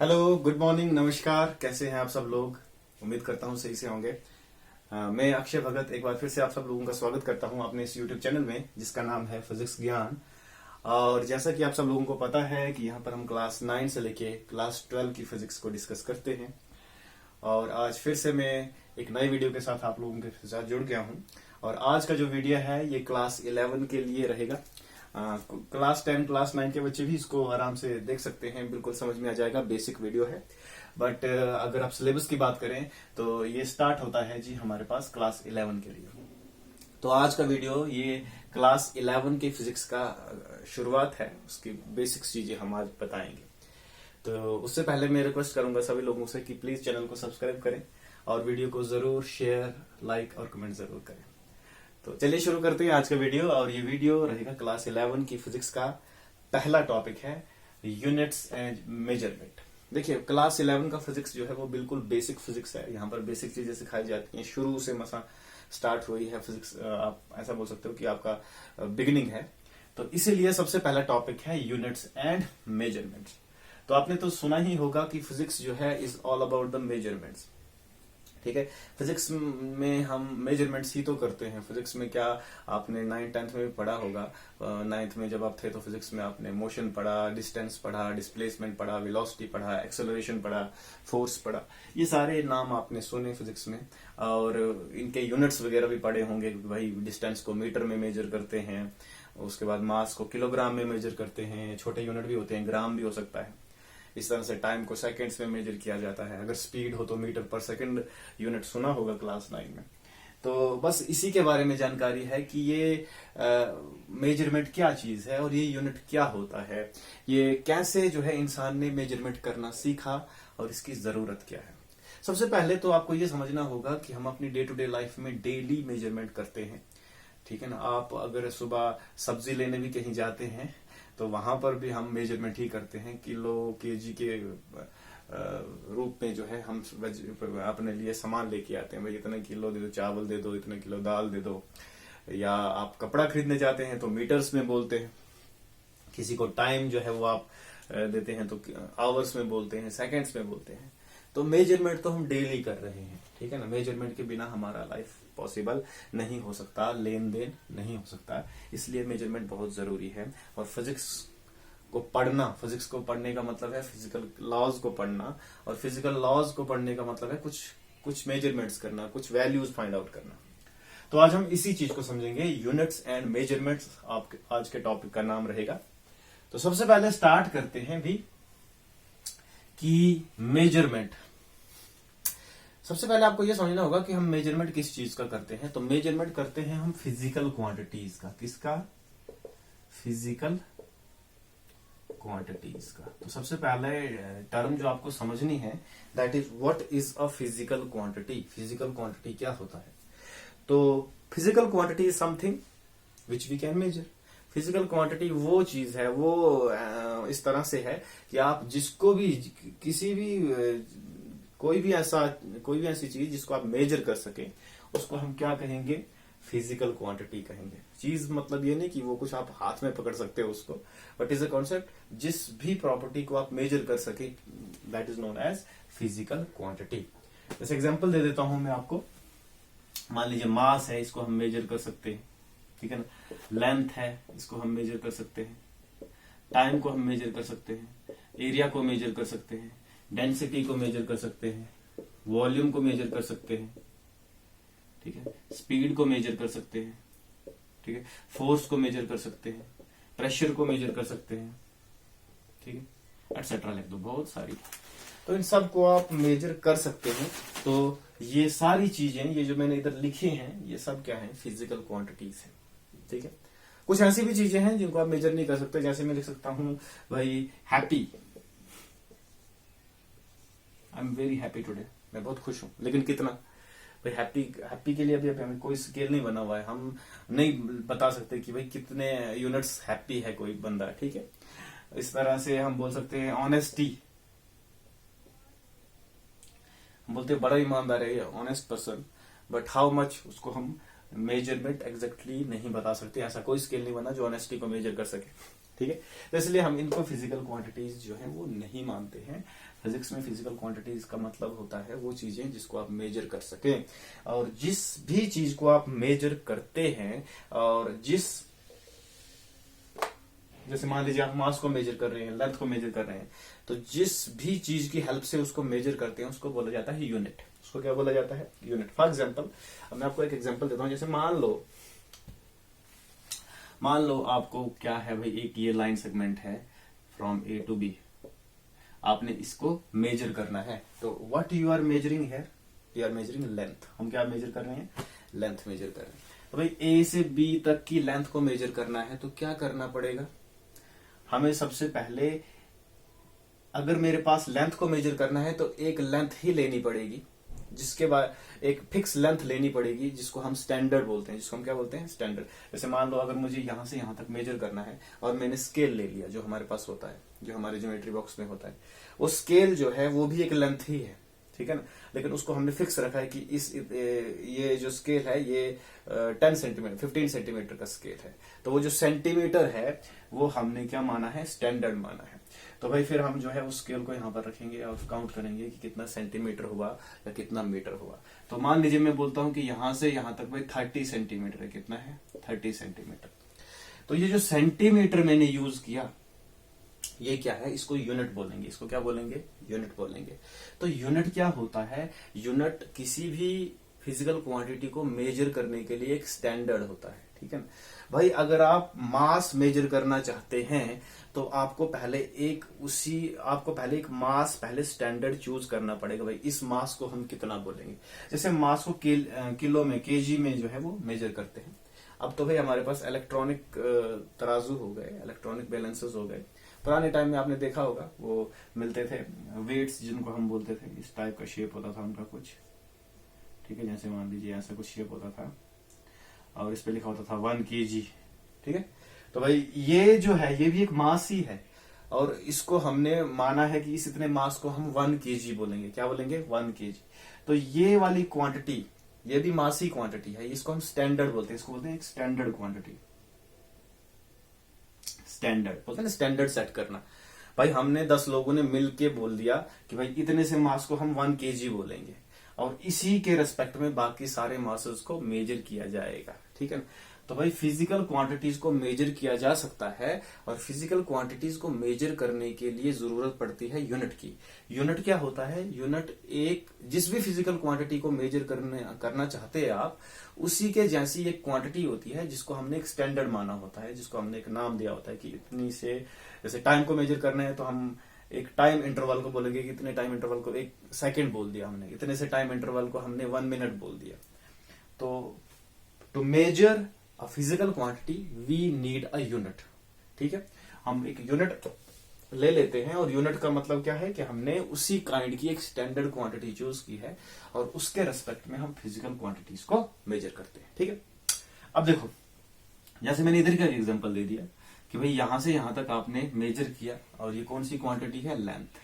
Hello, good morning, नमस्कार। कैसे हैं आप सब लोग? उम्मीद करता हूँ सही से होंगे। मैं अक्षय भगत एक बार फिर से आप सब लोगों का स्वागत करता हूँ अपने इस यूट्यूब चैनल में जिसका नाम है फिजिक्स ज्ञान। और जैसा कि आप सब लोगों को पता है कि यहाँ पर हम क्लास 9 से लेके क्लास 12 की फिजिक्स को डिस्कस करते हैं। और आज फिर से मैं एक नए वीडियो के साथ आप लोगों के साथ जुड़ गया हूँ। और आज का जो वीडियो है ये क्लास 11 के लिए रहेगा। क्लास 10 क्लास 9 के बच्चे भी इसको आराम से देख सकते हैं, बिल्कुल समझ में आ जाएगा। बेसिक वीडियो है, बट अगर आप सिलेबस की बात करें तो ये स्टार्ट होता है जी हमारे पास क्लास 11 के लिए। तो आज का वीडियो ये क्लास 11 के फिजिक्स का शुरुआत है, उसकी बेसिक्स चीजें हम आज बताएंगे। तो उससे पहले मैं रिक्वेस्ट करूंगा सभी लोगों से कि प्लीज चैनल को सब्सक्राइब करें और वीडियो को जरूर शेयर, लाइक और कमेंट जरूर करें। तो चलिए शुरू करते हैं आज का वीडियो। और ये वीडियो रहेगा क्लास 11 की फिजिक्स का। पहला टॉपिक है यूनिट्स एंड मेजरमेंट। देखिए, क्लास 11 का फिजिक्स जो है वो बिल्कुल बेसिक फिजिक्स है। यहाँ पर बेसिक चीजें सिखाई जाती हैं, शुरू से मसा स्टार्ट हुई है फिजिक्स। आप ऐसा बोल सकते हो कि आपका बिगिनिंग है। तो इसीलिए सबसे पहला टॉपिक है यूनिट्स एंड मेजरमेंट्स। तो आपने तो सुना ही होगा कि फिजिक्स जो है is all about the measurements. ठीक है, फिजिक्स में हम मेजरमेंट्स ही तो करते हैं। फिजिक्स में क्या आपने 9th 10th में भी पढ़ा होगा। 9th में जब आप थे तो फिजिक्स में आपने मोशन पढ़ा, डिस्टेंस पढ़ा, डिस्प्लेसमेंट पढ़ा, वेलोसिटी पढ़ा, एक्सेलरेशन पढ़ा, फोर्स पढ़ा। ये सारे नाम आपने सुने फिजिक्स में। और इनके यूनिट्स वगैरह भी पढ़े होंगे। भाई डिस्टेंस को मीटर में मेजर करते हैं, उसके बाद मास को किलोग्राम में मेजर करते हैं, छोटे यूनिट भी होते हैं, ग्राम भी हो सकता है। इस तरह से टाइम को सेकंड्स में मेजर किया जाता है। अगर स्पीड हो तो मीटर पर सेकंड यूनिट सुना होगा क्लास 9 में। तो बस इसी के बारे में जानकारी है कि ये मेजरमेंट क्या चीज है और ये यूनिट क्या होता है, ये कैसे जो है इंसान ने मेजरमेंट करना सीखा और इसकी जरूरत क्या है। सबसे पहले तो आपको ये समझना होगा कि हम अपनी डे टू डे लाइफ में डेली मेजरमेंट करते हैं। ठीक है ना। आप अगर सुबह सब्जी लेने भी कहीं जाते हैं तो वहां पर भी हम मेजरमेंट ही करते हैं। किलो केजी के रूप में जो है हम अपने लिए सामान लेके आते हैं। भाई इतना किलो दे दो चावल, दे दो इतना किलो दाल, दे दो। या आप कपड़ा खरीदने जाते हैं तो मीटर्स में बोलते हैं। किसी को टाइम जो है वो आप देते हैं तो आवर्स में बोलते हैं, सेकंड्स में बोलते हैं। तो मेजरमेंट तो हम डेली कर रहे हैं। ठीक है ना। मेजरमेंट के बिना हमारा लाइफ पॉसिबल नहीं हो सकता, लेन देन नहीं हो सकता। इसलिए मेजरमेंट बहुत जरूरी है। और फिजिक्स को पढ़ने का मतलब है फिजिकल लॉज को पढ़ना। और फिजिकल लॉज को पढ़ने का मतलब है कुछ मेजरमेंट्स करना, कुछ वैल्यूज फाइंड आउट करना। तो आज हम इसी चीज को समझेंगे, यूनिट्स एंड मेजरमेंट्स आज के टॉपिक का नाम रहेगा। तो सबसे पहले स्टार्ट करते हैं भी कि मेजरमेंट। सबसे पहले आपको यह समझना होगा कि हम मेजरमेंट किस चीज का करते हैं। तो मेजरमेंट करते हैं हम फिजिकल क्वांटिटीज का। किसका? फिजिकल क्वांटिटीज का। तो सबसे पहले टर्म जो आपको समझनी है that is what is a physical quantity. Physical quantity क्या होता है? तो physical quantity is something which we can measure. Physical quantity वो चीज है, वो इस तरह से है कि आप जिसको भी किसी भी कोई भी ऐसी चीज जिसको आप मेजर कर सके उसको हम क्या कहेंगे? फिजिकल क्वांटिटी कहेंगे। चीज मतलब ये नहीं कि वो कुछ आप हाथ में पकड़ सकते हो उसको, बट इज अ कॉन्सेप्ट जिस भी प्रॉपर्टी को आप मेजर कर सके that is known as physical quantity. जैसे एग्जांपल दे देता हूं मैं आपको। मान लीजिए मास है, इसको हम मेजर कर सकते हैं। ठीक है ना। लेंथ है, इसको हम मेजर कर सकते हैं। टाइम को हम मेजर कर सकते हैं। एरिया को मेजर कर सकते हैं। डेंसिटी को मेजर कर सकते हैं। वॉल्यूम को मेजर कर सकते हैं। ठीक है। स्पीड को मेजर कर सकते हैं। ठीक है। फोर्स को मेजर कर सकते हैं। प्रेशर को मेजर कर सकते हैं। ठीक है, एटसेट्रा लिख दो, बहुत सारी। तो इन सब को आप मेजर कर सकते हैं। तो ये सारी चीजें, ये जो मैंने इधर लिखी हैं, ये सब क्या है? फिजिकल क्वांटिटीज है। ठीक है। कुछ ऐसी भी चीजें हैं जिनको आप मेजर नहीं कर सकते। जैसे मैं लिख सकता हूं भाई happy, I am very happy today, मैं बहुत खुश हूं। लेकिन कितना? भाई हैप्पी के लिए अभी हमें कोई स्केल नहीं बना हुआ है। हम नहीं बता सकते कि भाई कितने यूनिट्स हैप्पी है कोई बंदा। ठीक है। इस तरह से हम बोल सकते हैं ऑनेस्टी। हम बोलते हैं बड़ा ईमानदार है, honest person, but how much उसको हम मेजरमेंट एग्जैक्टली नहीं बता सकते। ऐसा कोई स्केल नहीं बना जो ऑनेस्टी को मेजर कर सके। ठीक है। तो इसलिए हम इनको फिजिकल क्वांटिटीज जो है वो नहीं मानते हैं। फिजिक्स में फिजिकल क्वांटिटीज का मतलब होता है वो चीजें जिसको आप मेजर कर सकें, और जिस भी चीज को आप मेजर करते हैं, और जैसे मान लीजिए आप मास को मेजर कर रहे हैं, लेंथ को मेजर कर रहे हैं, तो जिस भी चीज की हेल्प से उसको मेजर करते हैं उसको बोला जाता है यूनिट। उसको क्या बोला जाता है? यूनिट। फॉर एग्जाम्पल, अब मैं आपको एक एग्जाम्पल देता हूं। जैसे मान लो आपको क्या है भाई, एक ये लाइन सेगमेंट है फ्रॉम ए टू बी, आपने इसको मेजर करना है। तो व्हाट यू आर मेजरिंग है? You are measuring length. हम क्या मेजर कर रहे हैं? लेंथ मेजर कर रहे हैं। तो भाई ए से बी तक की लेंथ को मेजर करना है तो क्या करना पड़ेगा हमें? सबसे पहले अगर मेरे पास लेंथ को मेजर करना है तो एक लेंथ ही लेनी पड़ेगी, जिसके बाद एक फिक्स लेंथ लेनी पड़ेगी जिसको हम स्टैंडर्ड बोलते हैं। जिसको हम क्या बोलते हैं? स्टैंडर्ड। जैसे मान लो अगर मुझे यहां से यहां तक मेजर करना है और मैंने स्केल ले लिया, जो हमारे पास होता है, जो हमारे ज्योमेट्री बॉक्स में होता है, वो स्केल जो है वो भी एक लेंथ ही है, ठीक है ना। लेकिन उसको हमने फिक्स रखा है कि ये जो स्केल है ये 10 सेंटीमीटर 15 सेंटीमीटर का स्केल है। तो वो जो सेंटीमीटर है वो हमने क्या माना है? स्टैंडर्ड माना है। तो भाई फिर हम जो है उस स्केल को यहाँ पर रखेंगे और काउंट करेंगे कि कितना सेंटीमीटर हुआ या कितना मीटर हुआ। तो मान लीजिए मैं बोलता हूं कि यहां से यहां तक भाई 30 सेंटीमीटर है। कितना है? 30 सेंटीमीटर। तो ये जो सेंटीमीटर मैंने यूज किया, ये क्या है? इसको यूनिट बोलेंगे। इसको क्या बोलेंगे? यूनिट बोलेंगे। तो यूनिट क्या होता है? यूनिट किसी भी फिजिकल क्वांटिटी को मेजर करने के लिए एक स्टैंडर्ड होता है, ठीक है ना भाई। अगर आप मास मेजर करना चाहते हैं तो आपको पहले एक मास, पहले स्टैंडर्ड चूज करना पड़ेगा। भाई इस मास को हम कितना बोलेंगे? जैसे मास को किलो में, केजी में जो है वो मेजर करते हैं। अब तो भाई हमारे पास इलेक्ट्रॉनिक तराजू हो गए, इलेक्ट्रॉनिक बैलेंसेस हो गए। पुराने टाइम में आपने देखा होगा वो मिलते थे वेट्स, जिनको हम बोलते थे। इस टाइप का शेप होता था उनका कुछ, ठीक है। जैसे मान लीजिए ऐसा कुछ शेप होता था और इस पे लिखा होता था 1 kg, ठीक है। तो भाई ये जो है ये भी एक मास ही है, और इसको हमने माना है कि इस इतने मास को हम 1 kg बोलेंगे। क्या बोलेंगे? 1 kg। तो ये वाली क्वांटिटी, ये भी मास ही क्वांटिटी है, इसको हम स्टैंडर्ड बोलते हैं। इसको बोलते हैं एक स्टैंडर्ड क्वांटिटी। स्टैंडर्ड बोलते हैं ना, स्टैंडर्ड सेट करना। भाई हमने 10 लोगों ने मिल के बोल दिया कि भाई इतने से मास को हम 1 kg बोलेंगे, और इसी के रेस्पेक्ट में बाकी सारे मासेस को मेजर किया जाएगा, ठीक है ना। तो भाई फिजिकल क्वांटिटीज को मेजर किया जा सकता है, और फिजिकल क्वांटिटीज को मेजर करने के लिए जरूरत पड़ती है यूनिट की। यूनिट क्या होता है? यूनिट एक, जिस भी फिजिकल क्वांटिटी को मेजर करना चाहते हैं आप, उसी के जैसी एक क्वांटिटी होती है जिसको हमने एक स्टैंडर्ड माना होता है, जिसको हमने एक नाम दिया होता है कि इतनी से, जैसे टाइम को मेजर करना है तो हम एक टाइम इंटरवल को बोलेंगे कि इतने टाइम इंटरवल को, 1 सेकेंड बोल दिया हमने, इतने से टाइम इंटरवल को हमने 1 मिनट बोल दिया। तो to measure a physical quantity we need a unit, ठीक है। हम एक यूनिट ले लेते हैं, और यूनिट का मतलब क्या है कि हमने उसी काइंड की एक स्टैंडर्ड क्वांटिटी चूज की है, और उसके रेस्पेक्ट में हम फिजिकल क्वांटिटीज को मेजर करते हैं, ठीक है। अब देखो, जैसे मैंने इधर का एग्जांपल दे दिया कि भाई यहां से यहां तक आपने मेजर किया, और ये कौन सी क्वांटिटी है? लेंथ,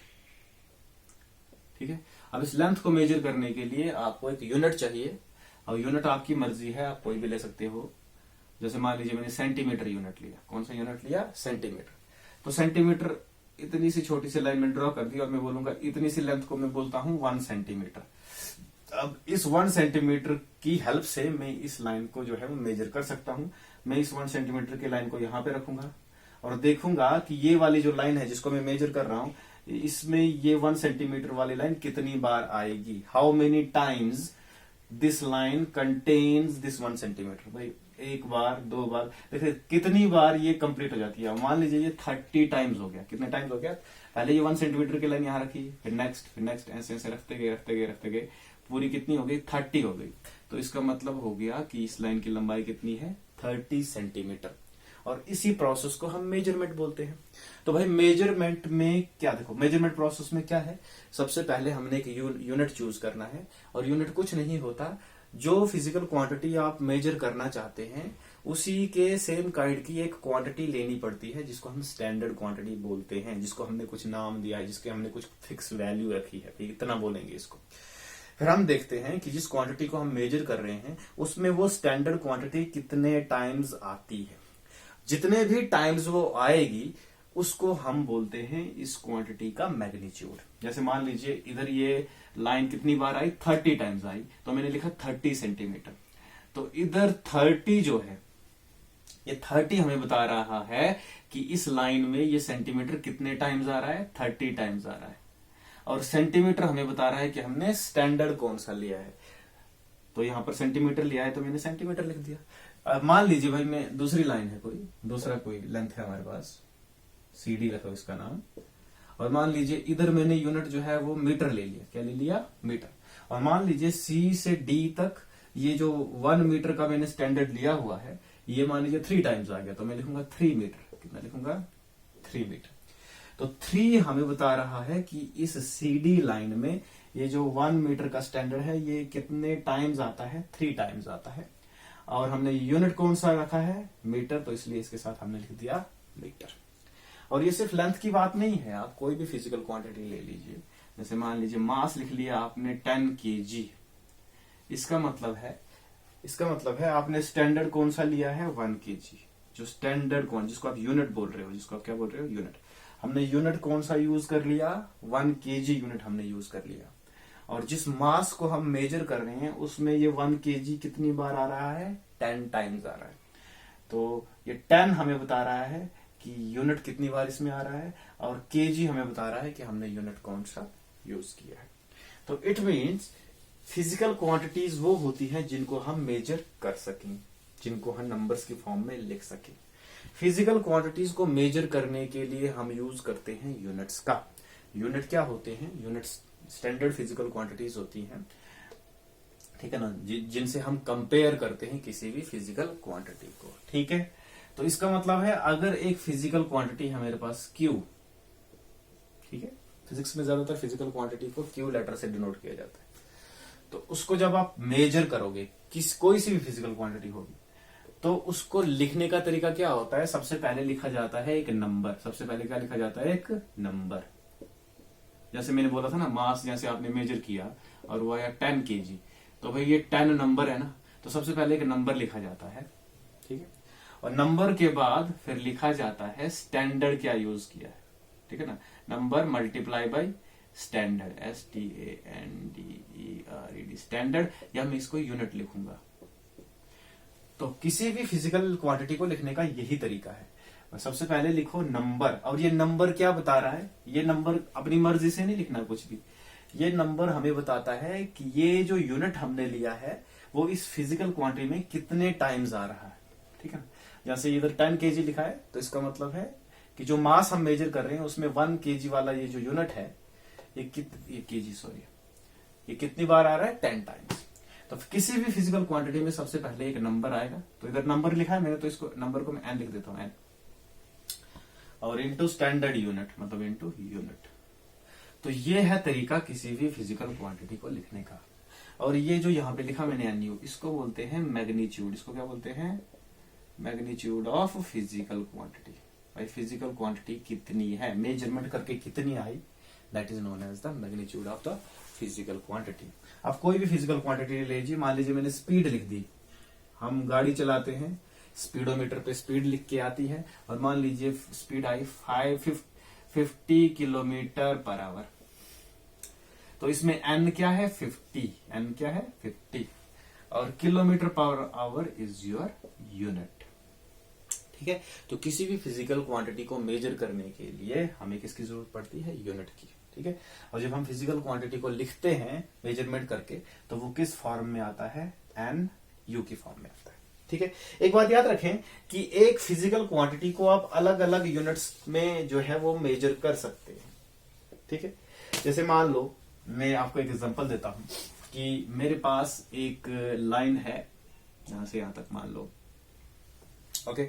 ठीक है। अब इस लेंथ को मेजर करने के लिए आपको एक यूनिट चाहिए, और यूनिट आपकी मर्जी है, आप कोई भी ले सकते हो। जैसे मान लीजिए मैंने सेंटीमीटर यूनिट लिया। कौन सा यूनिट लिया? सेंटीमीटर। तो सेंटीमीटर, इतनी सी छोटी सी लाइन में ड्रॉ कर दी, और मैं बोलूंगा इतनी सी लेंथ को मैं बोलता हूं 1 सेंटीमीटर। अब इस 1 सेंटीमीटर की हेल्प से मैं इस लाइन को जो है वो मेजर कर सकता हूं। मैं इस 1 सेंटीमीटर की लाइन को यहां पे रखूंगा, और देखूंगा कि ये वाली जो लाइन है जिसको मैं मेजर कर रहा हूं, इसमें ये 1 सेंटीमीटर वाली लाइन कितनी बार आएगी। How many times this line contains this 1 centimetre. भाई 1 बार, 2 बार, देखिए कितनी बार ये कंप्लीट हो जाती है। मान लीजिए ये 30 टाइम्स हो गया। कितने टाइम्स हो गया? पहले ये 1 सेंटीमीटर की लाइन यहां रखी, फिर नेक्स्ट ऐसे ऐसे रखते गए पूरी कितनी हो गई? 30 हो गई। तो इसका मतलब हो गया कि इस लाइन की लंबाई कितनी है? 30 सेंटीमीटर। और इसी प्रोसेस को हम मेजरमेंट बोलते हैं। तो भाई मेजरमेंट में क्या, देखो मेजरमेंट प्रोसेस में क्या है, सबसे पहले हमने एक यूनिट चूज करना है, और यूनिट कुछ नहीं होता, जो फिजिकल क्वांटिटी आप मेजर करना चाहते हैं उसी के सेम काइंड की एक क्वांटिटी लेनी पड़ती है, जिसको हम स्टैंडर्ड क्वांटिटी बोलते हैं, जिसको हमने कुछ नाम दिया है, जिसके हमने कुछ फिक्स वैल्यू रखी है, इतना बोलेंगे इसको। फिर हम देखते हैं कि जिस क्वांटिटी को हम मेजर कर रहे हैं उसमें वो स्टैंडर्ड क्वांटिटी कितने टाइम्स आती है। जितने भी टाइम्स वो आएगी उसको हम बोलते हैं इस क्वांटिटी का मैग्नीट्यूड। जैसे मान लीजिए इधर ये लाइन कितनी बार आई, 30 टाइम्स आई, तो मैंने लिखा 30 सेंटीमीटर। तो इधर 30 जो है, ये 30 हमें बता रहा है कि इस लाइन में ये सेंटीमीटर कितने टाइम्स आ रहा है, 30 टाइम्स आ रहा है। और सेंटीमीटर हमें बता रहा है कि हमने स्टैंडर्ड कौन सा लिया है। तो यहां पर सेंटीमीटर लिया है तो मैंने सेंटीमीटर लिख दिया। अब मान लीजिए भाई मैं दूसरी लाइन है, दूसरा कोई लेंथ है हमारे पास, CD रखो इसका नाम, और मान लीजिए इधर मैंने यूनिट जो है वो मीटर ले लिया। क्या ले लिया, मीटर। और मान लीजिए C से D तक ये जो 1 मीटर का मैंने स्टैंडर्ड लिया हुआ है, ये मान लीजिए 3 टाइम्स आ गया, तो मैं लिखूंगा 3 मीटर। कितना लिखूंगा, 3 मीटर। तो 3 हमें बता रहा है कि इस CD लाइन में ये जो 1 मीटर का स्टैंडर्ड है ये कितने टाइम्स आता है, 3 टाइम्स आता है। और हमने यूनिट कौन सा रखा है, मीटर, तो इसलिए इसके साथ हमने लिख दिया मीटर। और ये सिर्फ लेंथ की बात नहीं है, आप कोई भी फिजिकल क्वांटिटी ले लीजिए। जैसे मान लीजिए मास लिख लिया आपने 10 kg। इसका मतलब है आपने स्टैंडर्ड कौन सा लिया है, 1 kg। जो स्टैंडर्ड कौन, जिसको आप यूनिट बोल रहे हो, जिसको आप क्या बोल रहे हो, यूनिट। हमने यूनिट कौन सा यूज कर लिया, 1 kg यूनिट हमने यूज कर लिया। और जिस मास को हम मेजर कर रहे हैं उसमें ये 1 kg कितनी बार आ रहा है, 10 टाइम्स आ रहा है। तो ये 10 हमें बता रहा है कि यूनिट कितनी बार इसमें आ रहा है, और kg हमें बता रहा है कि हमने यूनिट कौन सा यूज किया है। तो इट मीन्स फिजिकल क्वांटिटीज वो होती हैं जिनको हम मेजर कर सकें, जिनको हम नंबर्स की फॉर्म में लिख सकें। फिजिकल क्वांटिटीज को मेजर करने के लिए हम यूज करते हैं यूनिट्स का। यूनिट क्या होते हैं, यूनिट्स स्टैंडर्ड फिजिकल क्वांटिटीज होती हैं, ठीक है ना, जिनसे हम कंपेयर करते हैं किसी भी फिजिकल क्वांटिटी को। ठीक है, तो इसका मतलब है अगर एक फिजिकल क्वांटिटी है मेरे पास Q, ठीक है, फिजिक्स में ज्यादातर फिजिकल क्वांटिटी को Q लेटर से डिनोट किया जाता है। तो उसको जब आप मेजर करोगे, कोई सी भी फिजिकल क्वांटिटी होगी, तो उसको लिखने का तरीका क्या होता है, सबसे पहले लिखा जाता है एक नंबर। सबसे पहले क्या लिखा जाता है, एक नंबर। जैसे मैंने बोला था ना, मास जैसे आपने मेजर किया और वो आया 10 kg, तो भाई ये 10 नंबर है ना, तो सबसे पहले एक नंबर लिखा जाता है, ठीक है। और नंबर के बाद फिर लिखा जाता है स्टैंडर्ड क्या यूज किया है, ठीक है ना। Number multiply by standard, STANDERD, standard, या मैं इसको यूनिट लिखूंगा। तो किसी भी फिजिकल क्वांटिटी को लिखने का यही तरीका है। सबसे पहले लिखो नंबर, और ये नंबर क्या बता रहा है, ये नंबर अपनी मर्जी से नहीं लिखना कुछ भी। ये नंबर हमें बताता है कि ये जो यूनिट हमने लिया है वो इस फिजिकल क्वांटिटी में कितने टाइम्स आ रहा है, ठीक है ना। जैसे इधर 10 kg लिखा है, तो इसका मतलब है कि जो मास हम मेजर कर रहे हैं उसमें 1 kg वाला ये जो यूनिट है, ये कितनी बार आ रहा है, 10 टाइम्स। तो किसी भी फिजिकल क्वांटिटी में सबसे पहले एक नंबर आएगा। तो इधर नंबर लिखा है मैंने, तो इसको नंबर को मैं n लिख देता हूं, n, और इनटू स्टैंडर्ड यूनिट, मतलब इनटू यूनिट। तो ये है तरीका किसी भी फिजिकल क्वांटिटी को लिखने का। और ये जो यहाँ पे लिखा मैंने NU, इसको बोलते हैं मैग्नीट्यूड। इसको क्या बोलते हैं, मैग्नीट्यूड ऑफ फिजिकल क्वांटिटी। भाई फिजिकल क्वांटिटी कितनी है, मेजरमेंट करके कितनी आई, that is known as the magnitude of the physical quantity. आप कोई भी फिजिकल क्वांटिटी ले लीजिए, मान लीजिए मैंने स्पीड लिख दी। हम गाड़ी चलाते हैं, स्पीडोमीटर पे स्पीड लिख के आती है, और मान लीजिए स्पीड आई 50 किलोमीटर पर आवर। तो इसमें n क्या है, 50, n क्या है, 50, और kilometre per hour is your unit, ठीक है। तो किसी भी फिजिकल क्वांटिटी को मेजर करने के लिए हमें किसकी जरूरत पड़ती है, यूनिट की, ठीक है। और जब हम फिजिकल क्वांटिटी को लिखते हैं मेजरमेंट करके, तो वो किस फॉर्म में आता है, NU की फॉर्म में आता है, ठीक है। एक बात याद रखें कि एक फिजिकल क्वांटिटी को आप अलग अलग यूनिट्स में जो है वो मेजर कर सकते हैं, ठीक है। जैसे मान लो मैं आपको एक एग्जांपल देता हूं कि मेरे पास एक लाइन है, यहां से यहां तक मान लो, ओके।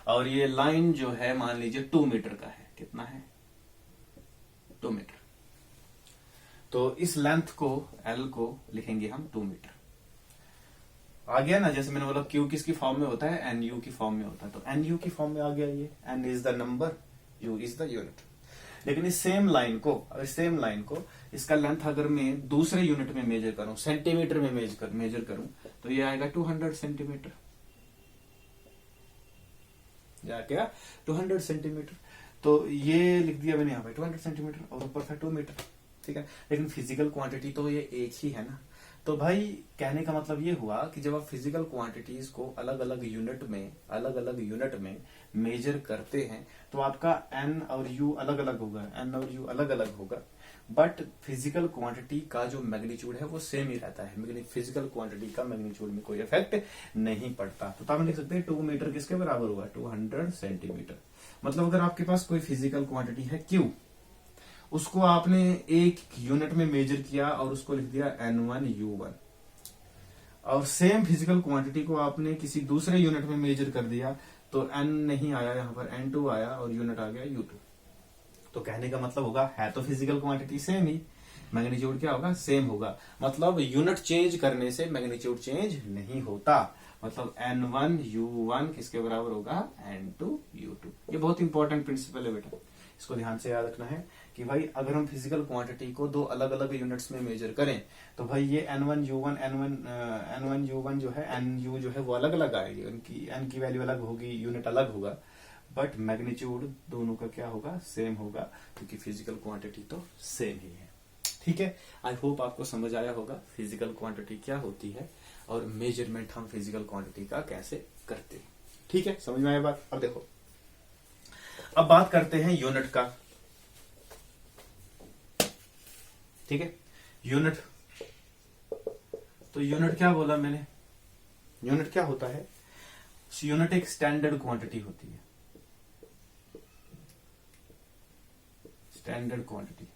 और ये लाइन जो है मान लीजिए 2 मीटर का है। कितना है, 2 मीटर। तो इस लेंथ को, L को लिखेंगे हम 2 मीटर। आ गया ना, जैसे मैंने बोला Q किसकी फॉर्म में होता है, NU की फॉर्म में होता है। तो NU की फॉर्म में आ गया ये, N is the number, U is the unit. लेकिन इस सेम लाइन को इसका लेंथ अगर मैं दूसरे यूनिट में मेजर करूं, सेंटीमीटर में मेजर करूं, तो ये आएगा 200 सेंटीमीटर। या क्या 200 सेंटीमीटर। तो ये लिख दिया मैंने यहाँ पे 200 सेंटीमीटर और ऊपर था 2 मीटर, ठीक है। लेकिन फिजिकल क्वांटिटी तो ये एक ही है ना। तो भाई कहने का मतलब ये हुआ कि जब आप फिजिकल क्वांटिटीज को अलग अलग यूनिट में मेजर करते हैं तो आपका एन और यू अलग अलग होगा, एन और यू अलग अलग होगा, बट फिजिकल क्वांटिटी का जो मैग्नीट्यूड है वो सेम ही रहता है। फिजिकल क्वांटिटी का मैग्नीट्यूड में कोई इफेक्ट नहीं पड़ता। तो तब हम लिख सकते हैं 2 मीटर किसके बराबर हुआ, 200 सेंटीमीटर। मतलब अगर आपके पास कोई फिजिकल क्वांटिटी है क्यू, उसको आपने एक यूनिट में मेजर किया और उसको लिख दिया N1U1, और सेम फिजिकल क्वांटिटी को आपने किसी दूसरे यूनिट में मेजर कर दिया तो N नहीं आया, यहाँ पर N2 आया और यूनिट आ गया U2। तो कहने का मतलब होगा है तो फिजिकल क्वांटिटी सेम ही, मैग्नीट्यूड क्या होगा, सेम होगा। मतलब यूनिट चेंज करने से मैग्नीट्यूड चेंज नहीं होता। मतलब N1U1 किसके बराबर होगा, N2U2। ये बहुत इंपॉर्टेंट प्रिंसिपल है बेटा, इसको ध्यान से याद रखना है कि भाई अगर हम फिजिकल क्वांटिटी को दो अलग अलग यूनिट्स में मेजर करें तो भाई ये N1U1 N1U1 जो है, NU जो है वो अलग अलग आएगी, उनकी N की वैल्यू अलग होगी, यूनिट अलग होगा, बट मैग्नीट्यूड दोनों का क्या होगा, सेम होगा, क्योंकि फिजिकल क्वांटिटी तो सेम ही है। ठीक है, आई होप आपको समझ आया होगा फिजिकल क्वांटिटी क्या होती है और मेजरमेंट हम फिजिकल क्वांटिटी का कैसे करते हैं। ठीक है, समझ में आया बात। अब देखो, अब बात करते हैं यूनिट का। ठीक है, यूनिट, तो यूनिट क्या बोला मैंने, यूनिट क्या होता है, यूनिट एक स्टैंडर्ड क्वांटिटी होती है, स्टैंडर्ड क्वांटिटी।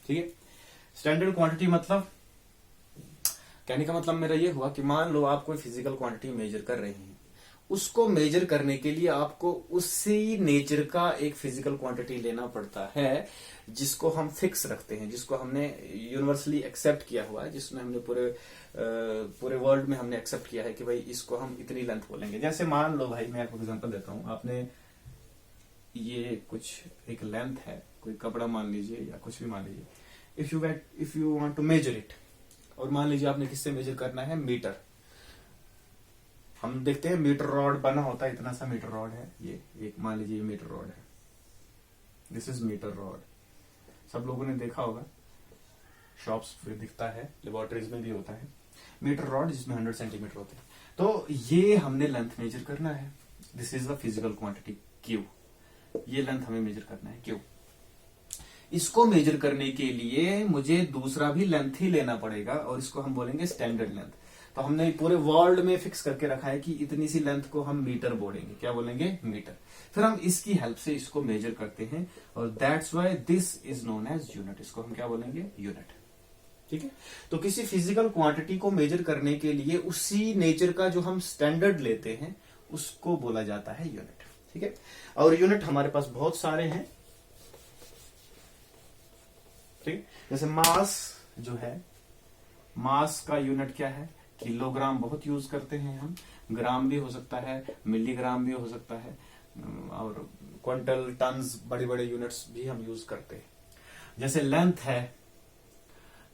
ठीक है, स्टैंडर्ड क्वांटिटी मतलब, कहने का मतलब मेरा ये हुआ कि मान लो आप कोई फिजिकल क्वांटिटी मेजर कर रहे हैं, उसको मेजर करने के लिए आपको उसी नेचर का एक फिजिकल क्वांटिटी लेना पड़ता है जिसको हम फिक्स रखते हैं, जिसको हमने यूनिवर्सली एक्सेप्ट किया हुआ है, जिसमें हमने पूरे वर्ल्ड में हमने एक्सेप्ट किया है कि भाई इसको हम इतनी लेंथ बोलेंगे। जैसे मान लो भाई, मैं आपको एग्जांपल देता हूं, आपने ये कुछ एक लेंथ है, कोई कपड़ा मान लीजिए या कुछ भी मान लीजिए, if you want to measure it, और मान लीजिए आपने किससे मेजर करना है, मीटर। हम देखते हैं मीटर रॉड बना होता है, इतना सा मीटर रॉड है, ये एक मान लीजिए मीटर रॉड है, दिस इज मीटर रॉड। सब लोगों ने देखा होगा, शॉप्स पे दिखता है, लेबोरेटरीज में भी होता है मीटर रॉड, जिसमें 100 सेंटीमीटर होते हैं। तो ये हमने लेंथ मेजर करना है, this is the physical quantity Q, ये लेंथ हमें मेजर करना है क्यू। इसको मेजर करने के लिए मुझे दूसरा भी लेंथ ही लेना पड़ेगा और इसको हम बोलेंगे स्टैंडर्ड लेंथ। तो हमने पूरे वर्ल्ड में फिक्स करके रखा है कि इतनी सी लेंथ को हम मीटर बोलेंगे, क्या बोलेंगे, मीटर। फिर हम इसकी हेल्प से इसको मेजर करते हैं और that's why this is known as unit, इसको हम क्या बोलेंगे, यूनिट। ठीक है, तो किसी फिजिकल क्वांटिटी को मेजर करने के लिए उसी नेचर का जो हम स्टैंडर्ड लेते हैं उसको बोला जाता है यूनिट। ठीक है, और यूनिट हमारे पास बहुत सारे हैं। ठीक, जैसे मास जो है, मास का यूनिट क्या है, किलोग्राम बहुत यूज करते हैं हम, ग्राम भी हो सकता है, मिलीग्राम भी हो सकता है, और क्विंटल, टन्स, बड़े बड़े यूनिट्स भी हम यूज करते हैं। जैसे लेंथ है,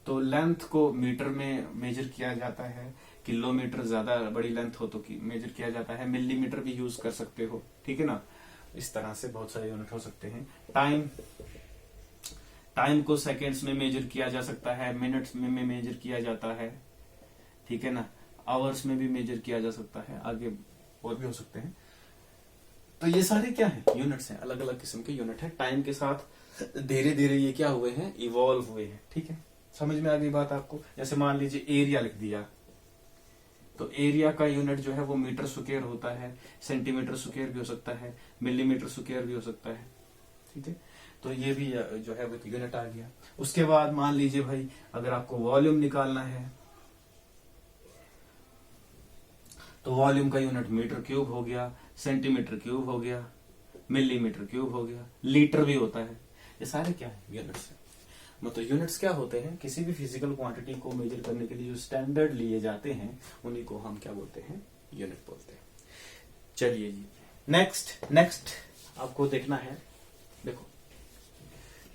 तो लेंथ को मीटर में मेजर किया जाता है, किलोमीटर ज्यादा बड़ी लेंथ हो तो मेजर किया जाता है, मिलीमीटर भी यूज कर सकते हो। ठीक है ना, इस तरह से बहुत सारे यूनिट हो सकते हैं। टाइम को सेकेंड्स में मेजर किया जा सकता है, मिनट्स में मेजर किया जाता है। ठीक है ना, आवर्स में भी मेजर किया जा सकता है, आगे और भी हो सकते हैं। तो ये सारे क्या है, यूनिट्स हैं, अलग अलग किस्म के यूनिट है। टाइम के साथ धीरे धीरे ये क्या हुए हैं, इवॉल्व हुए हैं। ठीक है, समझ में आ गई बात आपको। जैसे मान लीजिए एरिया लिख दिया, तो एरिया का यूनिट जो है वो मीटर स्क्वायर होता है, सेंटीमीटर स्क्वायर भी हो सकता है, मिलीमीटर स्क्वायर भी हो सकता है। ठीक है, तो ये भी जो है वो यूनिट आ गया। उसके बाद मान लीजिए भाई, अगर आपको वॉल्यूम निकालना है तो वॉल्यूम का यूनिट मीटर क्यूब हो गया, सेंटीमीटर क्यूब हो गया, मिलीमीटर क्यूब हो गया, लीटर भी होता है। ये सारे क्या है, यूनिट्स है। मतलब यूनिट्स क्या होते हैं, किसी भी फिजिकल क्वांटिटी को मेजर करने के लिए जो स्टैंडर्ड लिए जाते हैं उन्हीं को हम क्या बोलते हैं, यूनिट बोलते हैं। चलिए जी, नेक्स्ट आपको देखना है। देखो,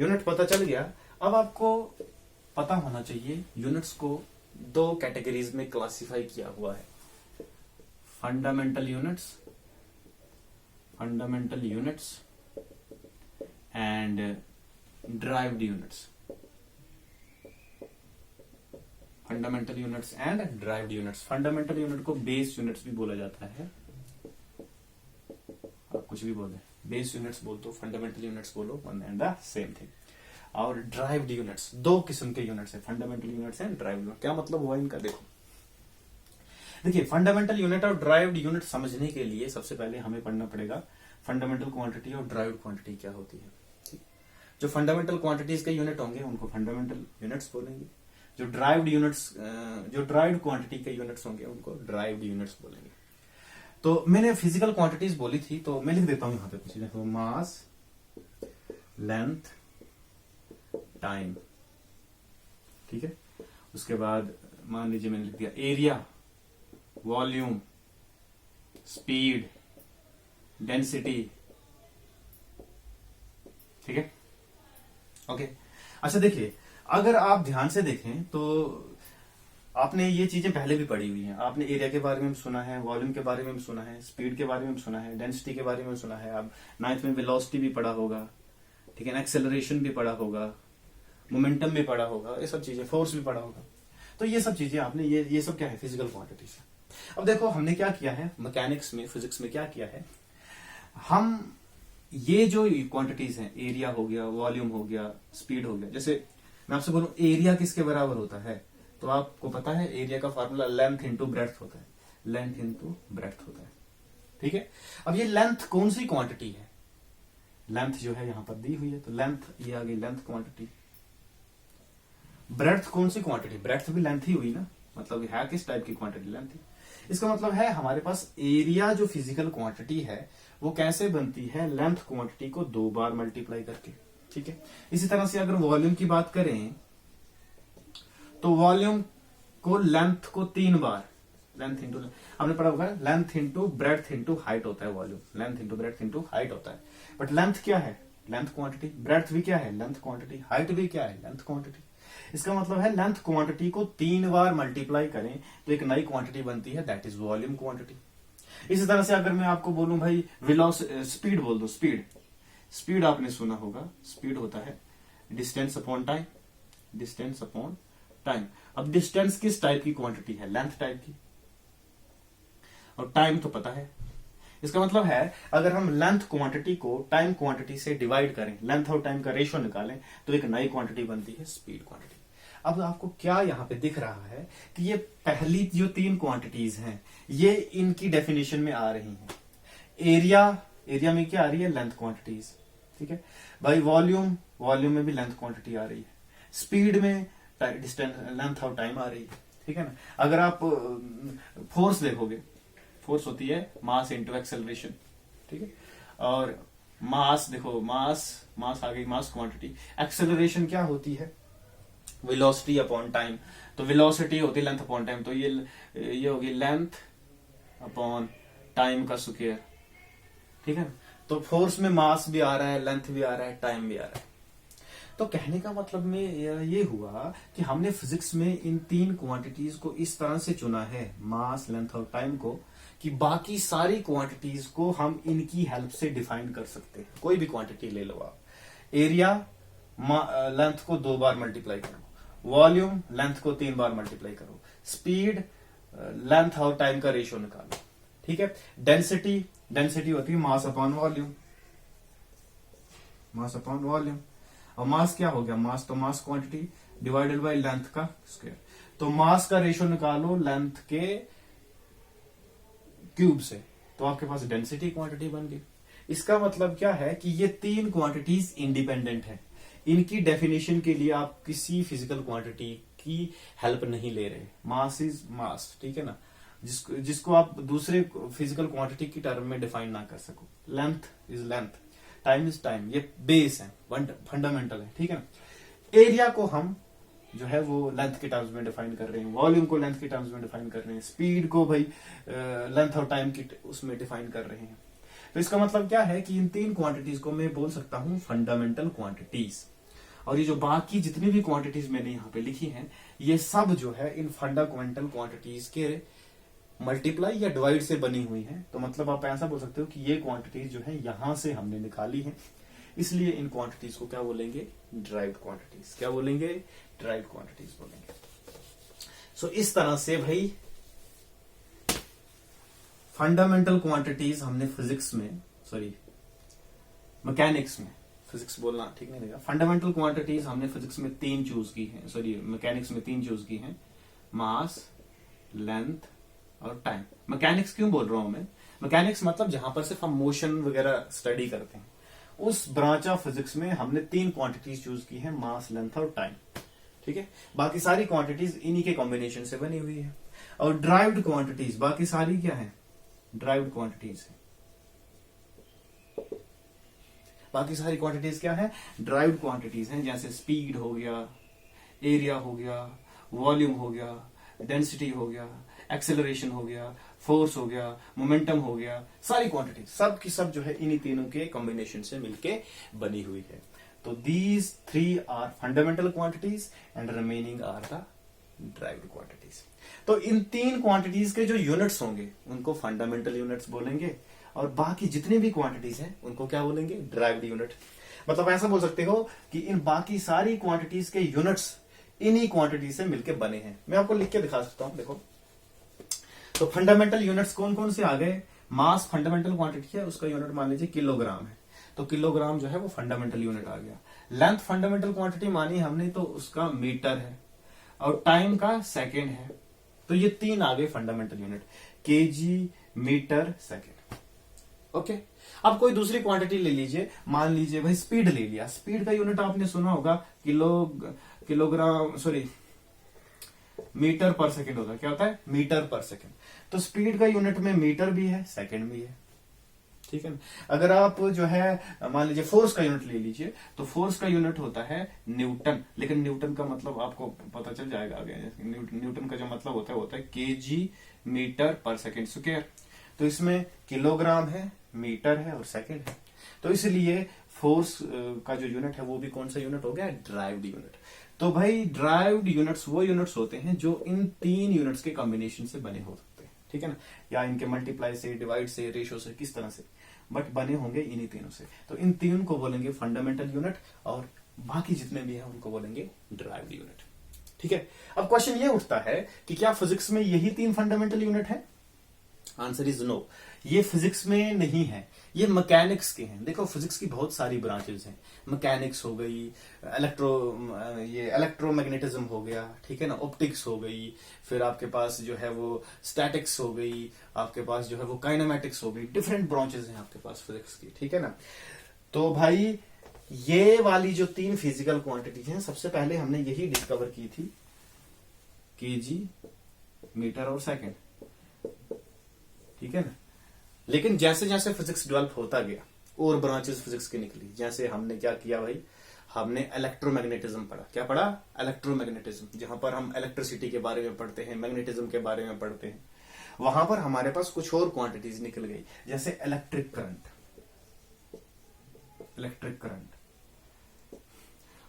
यूनिट पता चल गया। अब आपको पता होना चाहिए यूनिट्स को दो कैटेगरीज में क्लासिफाई किया हुआ है। Fundamental units and derived units. Fundamental units and derived units. Fundamental unit को बेस यूनिट्स भी बोला जाता है, आप कुछ भी बोले, बेस यूनिट्स बोल दो, फंडामेंटल यूनिट्स बोलो, one and the same thing. और ड्राइव्ड यूनिट्स, दो किस्म के यूनिट्स है, fundamental units and derived unit. क्या मतलब हुआ इनका, देखो देखिए, फंडामेंटल यूनिट और ड्राइव्ड यूनिट समझने के लिए सबसे पहले हमें पढ़ना पड़ेगा फंडामेंटल क्वांटिटी और ड्राइव्ड क्वांटिटी क्या होती है। ठीक? जो फंडामेंटल क्वांटिटीज के यूनिट होंगे उनको फंडामेंटल यूनिट्स बोलेंगे, जो ड्राइव्ड क्वांटिटी के यूनिट्स होंगे उनको ड्राइव्ड यूनिट्स बोलेंगे। तो मैंने फिजिकल क्वांटिटीज बोली थी, तो मैं लिख देता हूं यहां पे कुछ, देखो, मास, लेंथ, टाइम। ठीक है, उसके बाद मान लीजिए मैंने लिख दिया एरिया, वॉल्यूम, स्पीड, डेंसिटी। ठीक है, ओके। अच्छा देखिए, अगर आप ध्यान से देखें तो आपने ये चीजें पहले भी पढ़ी हुई हैं। आपने एरिया के बारे में सुना है, वॉल्यूम के बारे में भी सुना है, स्पीड के बारे में भी सुना है, डेंसिटी के बारे में सुना है। आप 9th में वेलोसिटी भी पढ़ा होगा, ठीक है ना, एक्सेलरेशन भी पढ़ा होगा, मोमेंटम भी पढ़ा होगा, ये सब चीजें, फोर्स भी पढ़ा होगा। तो ये सब चीजें आपने, ये सब क्या है, फिजिकल क्वांटिटीज। अब देखो हमने क्या किया है मैकेनिक्स में, फिजिक्स में क्या किया है, हम ये जो क्वांटिटीज हैं, एरिया हो गया, वॉल्यूम हो गया, स्पीड हो गया। जैसे मैं आपसे बोलूं एरिया किसके बराबर होता है, तो आपको पता है एरिया का फार्मूला लेंथ इंटू ब्रेड्थ होता है, लेंथ इंटू ब्रेड्थ होता है। ठीक है, अब ये लेंथ कौन सी क्वांटिटी है, लेंथ जो है यहां पर दी हुई है, तो लेंथ ये आ गई लेंथ क्वांटिटी। ब्रेड्थ कौन सी क्वांटिटी, ब्रेड्थ भी लेंथ ही हुई ना, मतलब है किस टाइप की क्वांटिटी, लेंथ ही। इसका मतलब है हमारे पास एरिया जो फिजिकल क्वांटिटी है वो कैसे बनती है, लेंथ क्वांटिटी को 2 बार मल्टीप्लाई करके। ठीक है, इसी तरह से अगर वॉल्यूम की बात करें तो वॉल्यूम को लेंथ को 3 बार, लेंथ इंटू, हमने पढ़ा होगा length into breadth into height होता है volume, length into breadth into height होता है। बट लेंथ क्या है, लेंथ क्वांटिटी, ब्रेड्थ भी क्या है, लेंथ क्वांटिटी, हाइट भी क्या है, लेंथ क्वांटिटी। इसका मतलब है लेंथ क्वांटिटी को 3 बार मल्टीप्लाई करें तो एक नई क्वांटिटी बनती है, दैट इज वॉल्यूम क्वांटिटी। इसी तरह से अगर मैं आपको बोलूं भाई स्पीड बोल दो, स्पीड आपने सुना होगा, स्पीड होता है distance upon time, distance upon time. अब डिस्टेंस किस टाइप की क्वांटिटी है, लेंथ टाइप की, और टाइम तो पता है। इसका मतलब है अगर हम लेंथ क्वांटिटी को टाइम क्वांटिटी से डिवाइड करें, लेंथ और टाइम का रेशियो निकालें, तो एक नई क्वांटिटी बनती है स्पीड क्वांटिटी। अब आपको क्या यहां पे दिख रहा है कि ये पहली जो 3 क्वांटिटीज हैं ये इनकी डेफिनेशन में आ रही हैं। एरिया में क्या आ रही है, लेंथ क्वांटिटीज। ठीक है भाई, वॉल्यूम में भी लेंथ क्वांटिटी आ रही है, स्पीड में डिस्टेंस, लेंथ और टाइम आ रही है। ठीक है ना, अगर आप फोर्स देखोगे, फोर्स होती है मास इंटू एक्सेलरेशन। ठीक है, और मास देखो, मास आ गई, मास क्वांटिटी। एक्सेलरेशन क्या होती है, वेलोसिटी अपॉन टाइम। तो वेलोसिटी होती है लेंथ अपॉन टाइम, तो ये होगी लेंथ अपॉन टाइम का स्क्वायर। ठीक है, तो फोर्स में मास भी आ रहा है, लेंथ भी आ रहा है, टाइम भी आ रहा है। तो कहने का मतलब में ये हुआ कि हमने फिजिक्स में इन 3 क्वांटिटीज को इस तरह से चुना है, मास, लेंथ और टाइम को, कि बाकी सारी क्वांटिटीज को हम इनकी हेल्प से डिफाइन कर सकते हैं। कोई भी क्वांटिटी ले लो आप, एरिया लेंथ को 2 बार मल्टीप्लाई करो, वॉल्यूम लेंथ को 3 बार मल्टीप्लाई करो, स्पीड लेंथ और टाइम का रेशियो निकालो। ठीक है, डेंसिटी होती है mass upon volume, mass upon volume. और मास क्या हो गया, मास तो मास क्वांटिटी डिवाइडेड बाय लेंथ का स्क्वायर। तो मास का रेशियो निकालो लेंथ के क्यूब से, तो आपके पास डेंसिटी क्वांटिटी बन गई। इसका मतलब क्या है कि ये 3 क्वांटिटीज इंडिपेंडेंट है, इनकी डेफिनेशन के लिए आप किसी फिजिकल क्वांटिटी की हेल्प नहीं ले रहे। मास इज मास, ठीक है ना, जिसको आप दूसरे फिजिकल क्वांटिटी की टर्म में डिफाइन ना कर सको। Length is length, time is time, ये बेस है, फंडामेंटल है। ठीक है ना, एरिया को हम जो है वो लेंथ के टर्म्स में डिफाइन कर रहे हैं, वॉल्यूम को लेंथ के टर्म्स में डिफाइन कर रहे हैं, स्पीड को भाई लेंथ और टाइम की उसमें डिफाइन कर रहे हैं। तो इसका मतलब क्या है कि इन 3 क्वांटिटीज को मैं बोल सकता हूं फंडामेंटल क्वांटिटीज। और ये जो बाकी जितनी भी क्वांटिटीज मैंने यहाँ पे लिखी हैं, ये सब जो है इन फंडामेंटल क्वांटिटीज के मल्टीप्लाई या डिवाइड से बनी हुई है, तो मतलब आप ऐसा बोल सकते हो कि ये क्वांटिटीज जो है यहां से हमने निकाली है, इसलिए इन क्वांटिटीज को क्या बोलेंगे, ड्राइव्ड क्वांटिटीज। क्या बोलेंगे, ड्राइव्ड क्वांटिटीज बोलेंगे। सो इस तरह से भाई फंडामेंटल क्वांटिटीज हमने फिजिक्स में, सॉरी मैकेनिक्स में, फिजिक्स बोलना ठीक नहीं लगेगा, फंडामेंटल क्वांटिटीज हमने फिजिक्स में 3 चूज की हैं, सॉरी मैकेनिक्स में 3 चूज की हैं, मास, लेंथ और टाइम। मैकेनिक्स क्यों बोल रहा हूं मैं, मैकेनिक्स मतलब जहां पर सिर्फ हम मोशन वगैरह स्टडी करते हैं, उस ब्रांच ऑफ फिजिक्स में हमने 3 क्वांटिटीज चूज की हैं, मास, लेंथ और टाइम। ठीक है, बाकी सारी क्वांटिटीज इन्हीं के कॉम्बिनेशन से बनी हुई है। और ड्राइव्ड क्वांटिटीज बाकी सारी क्या है, ड्राइव्ड क्वांटिटीज है। बाकी सारी क्वांटिटीज क्या है, ड्राइव्ड क्वांटिटीज हैं, जैसे स्पीड हो गया, एरिया हो गया, वॉल्यूम हो गया, डेंसिटी हो गया, एक्सेलरेशन हो गया, फोर्स हो गया, मोमेंटम हो गया, सारी क्वांटिटी सब की सब जो है इन्हीं तीनों के कॉम्बिनेशन से मिलके बनी हुई है। तो these 3 are fundamental quantities and remaining are the derived quantities. तो इन 3 क्वांटिटीज के जो यूनिट्स होंगे उनको फंडामेंटल यूनिट्स बोलेंगे, और बाकी जितनी भी क्वांटिटीज हैं उनको क्या बोलेंगे, ड्राइव्ड यूनिट। मतलब ऐसा बोल सकते हो कि इन बाकी सारी क्वांटिटीज के यूनिट्स इन्हीं क्वांटिटी से मिलके बने हैं। मैं आपको लिख के दिखा सकता हूं, देखो। तो फंडामेंटल यूनिट्स कौन कौन से आ गए, मास फंडामेंटल क्वांटिटी है, उसका यूनिट मान लीजिए किलोग्राम है, तो किलोग्राम जो है वो फंडामेंटल यूनिट आ गया। लेंथ फंडामेंटल क्वांटिटी मानी हमने, तो उसका मीटर है, और टाइम का सेकेंड है, तो ये 3 आ गए fundamental unit, KG, metre, second. Okay, अब कोई दूसरी क्वांटिटी ले लीजिए, मान लीजिए भाई स्पीड ले लिया, स्पीड का यूनिट आपने सुना होगा किलोग्राम, सॉरी मीटर पर सेकंड होता है, क्या होता है, मीटर पर सेकंड। तो स्पीड का यूनिट में मीटर भी है, सेकंड भी है, ठीक है ना। अगर आप जो है मान लीजिए फोर्स का यूनिट ले लीजिए, तो फोर्स का यूनिट होता है न्यूटन, लेकिन न्यूटन का मतलब आपको पता चल जाएगा आगे। न्यूटन का जो मतलब होता है केजी मीटर पर सेकंड स्क्वायर। तो इसमें किलोग्राम है, मीटर है और सेकंड है, तो इसलिए फोर्स का जो यूनिट है वो भी कौन सा यूनिट हो गया, ड्राइव्ड यूनिट। तो भाई ड्राइव्ड यूनिट्स वो यूनिट्स होते हैं जो इन 3 यूनिट्स के कॉम्बिनेशन से बने हो सकते हैं, ठीक है ना, या इनके मल्टीप्लाई से, डिवाइड से, रेशो से, किस तरह से, बट बने होंगे इन्हीं तीनों से। तो इन 3 को बोलेंगे फंडामेंटल यूनिट, और बाकी जितने भी हैं उनको बोलेंगे ड्राइव्ड यूनिट। ठीक है, अब क्वेश्चन ये उठता है कि क्या फिजिक्स में यही 3 फंडामेंटल यूनिट है? आंसर इज नो, ये फिजिक्स में नहीं है, ये मैकेनिक्स के हैं। देखो फिजिक्स की बहुत सारी ब्रांचेस हैं, मैकेनिक्स हो गई, इलेक्ट्रोमैग्नेटिज्म हो गया, ठीक है ना, ऑप्टिक्स हो गई, फिर आपके पास जो है वो स्टैटिक्स हो गई, आपके पास जो है वो काइनेमैटिक्स हो गई, डिफरेंट ब्रांचेस हैं आपके पास फिजिक्स की, ठीक है ना। तो भाई ये वाली जो 3 फिजिकल क्वांटिटीज हैं, सबसे पहले हमने यही डिस्कवर की थी, केजी, मीटर और सेकंड, ठीक है ना। लेकिन जैसे जैसे फिजिक्स डेवलप होता गया और ब्रांचेस फिजिक्स की निकली, जैसे हमने क्या किया भाई, हमने इलेक्ट्रोमैग्नेटिज्म पढ़ा। क्या पढ़ा? इलेक्ट्रोमैग्नेटिज्म, जहां पर हम इलेक्ट्रिसिटी के बारे में पढ़ते हैं, मैग्नेटिज्म के बारे में पढ़ते हैं। वहां पर हमारे पास कुछ और क्वांटिटीज निकल गई, जैसे इलेक्ट्रिक करंट,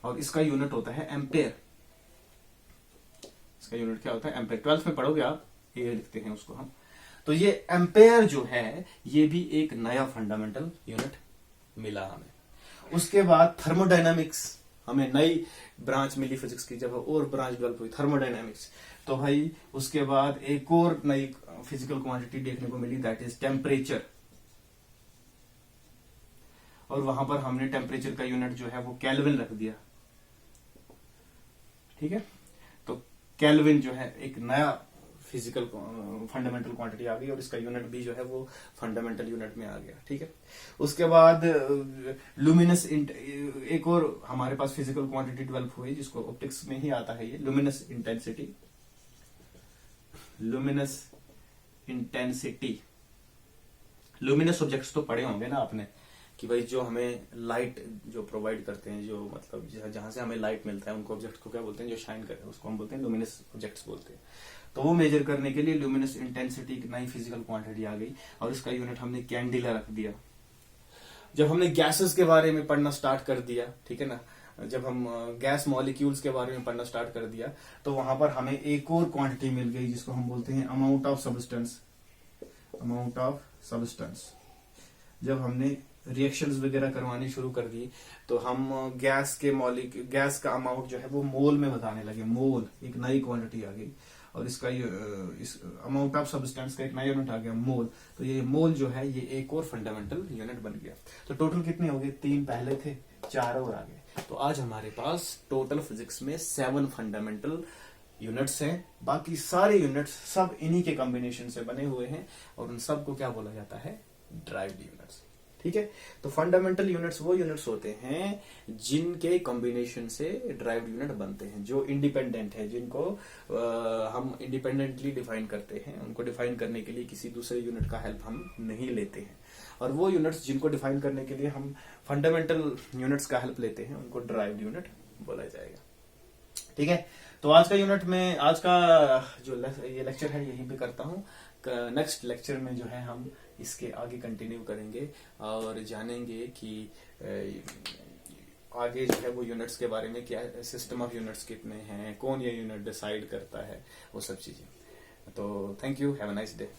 और इसका यूनिट होता है एम्पेयर। इसका यूनिट क्या होता है? एम्पेयर। 12th में पढ़ोगे आप, ये लिखते हैं उसको हम। तो ये एम्पेयर जो है ये भी एक नया फंडामेंटल यूनिट मिला हमें। उसके बाद थर्मोडायनामिक्स, हमें नई ब्रांच मिली फिजिक्स की, जब और ब्रांच डेवलप हुई थर्मोडायनामिक्स। तो भाई उसके बाद एक और नई फिजिकल क्वांटिटी देखने को मिली, दैट इज टेम्परेचर। और वहां पर हमने टेम्परेचर का यूनिट जो है वो केल्विन रख दिया, ठीक है। तो केल्विन जो है एक नया फिजिकल फंडामेंटल क्वांटिटी आ गई, और इसका यूनिट भी जो है वो फंडामेंटल यूनिट में आ गया, ठीक है। उसके बाद लुमिनस, एक और हमारे पास फिजिकल क्वांटिटी डेवलप हुई, जिसको ऑप्टिक्स में ही आता है, ये लुमिनस इंटेंसिटी। लुमिनस ऑब्जेक्ट्स तो पढ़े होंगे ना आपने, कि भाई जो हमें लाइट जो प्रोवाइड करते हैं, जो मतलब जहां से हमें लाइट मिलता है, उनको ऑब्जेक्ट को क्या बोलते हैं, जो शाइन करते हैं, उसको हम बोलते हैं लुमिनस ऑब्जेक्ट्स बोलते हैं। तो वो मेजर करने के लिए लुमिनस इंटेंसिटी एक नई फिजिकल क्वांटिटी आ गई, और इसका यूनिट हमने कैंडिला रख दिया। जब हमने गैसेस के बारे में पढ़ना स्टार्ट कर दिया, ठीक है ना, जब हम गैस मॉलिक्यूल्स के बारे में पढ़ना स्टार्ट कर दिया तो वहां पर हमें एक और क्वांटिटी मिल गई जिसको हम बोलते हैं amount of substance. Amount of substance. जब हमने रिएक्शंस वगैरह करवानी शुरू कर दी तो हम गैस का अमाउंट जो है वो मोल में बताने लगे। मोल एक नई क्वांटिटी आ गई और इसका इस अमाउंट ऑफ सब्सटेंस का एक नया यूनिट आ गया मोल। तो ये मोल जो है ये एक और फंडामेंटल यूनिट बन गया। तो टोटल कितने हो गए? 3 पहले थे, 4 और आ गए। तो आज हमारे पास टोटल फिजिक्स में 7 फंडामेंटल यूनिट्स हैं। बाकी सारे यूनिट्स सब इन्हीं के कॉम्बिनेशन से बने हुए हैं और उन सब को क्या बोला जाता है? Derived units. ठीक है। तो फंडामेंटल यूनिट्स वो यूनिट्स होते हैं जिनके कॉम्बिनेशन से ड्राइव्ड यूनिट बनते हैं, जो इंडिपेंडेंट है, जिनको हम इंडिपेंडेंटली डिफाइन करते हैं। उनको डिफाइन करने के लिए किसी दूसरे यूनिट का हेल्प हम नहीं लेते हैं। और वो यूनिट्स जिनको डिफाइन करने के लिए हम फंडामेंटल यूनिट्स का हेल्प लेते हैं उनको ड्राइव्ड यूनिट बोला जाएगा। ठीक है। तो आज का जो ये लेक्चर है यहीं पे करता हूँ। नेक्स्ट लेक्चर में जो है हम इसके आगे कंटिन्यू करेंगे और जानेंगे कि आगे जो है वो यूनिट्स के बारे में, क्या सिस्टम ऑफ यूनिट्स कितने हैं, कौन ये यूनिट डिसाइड करता है, वो सब चीजें। तो thank you, have a nice day.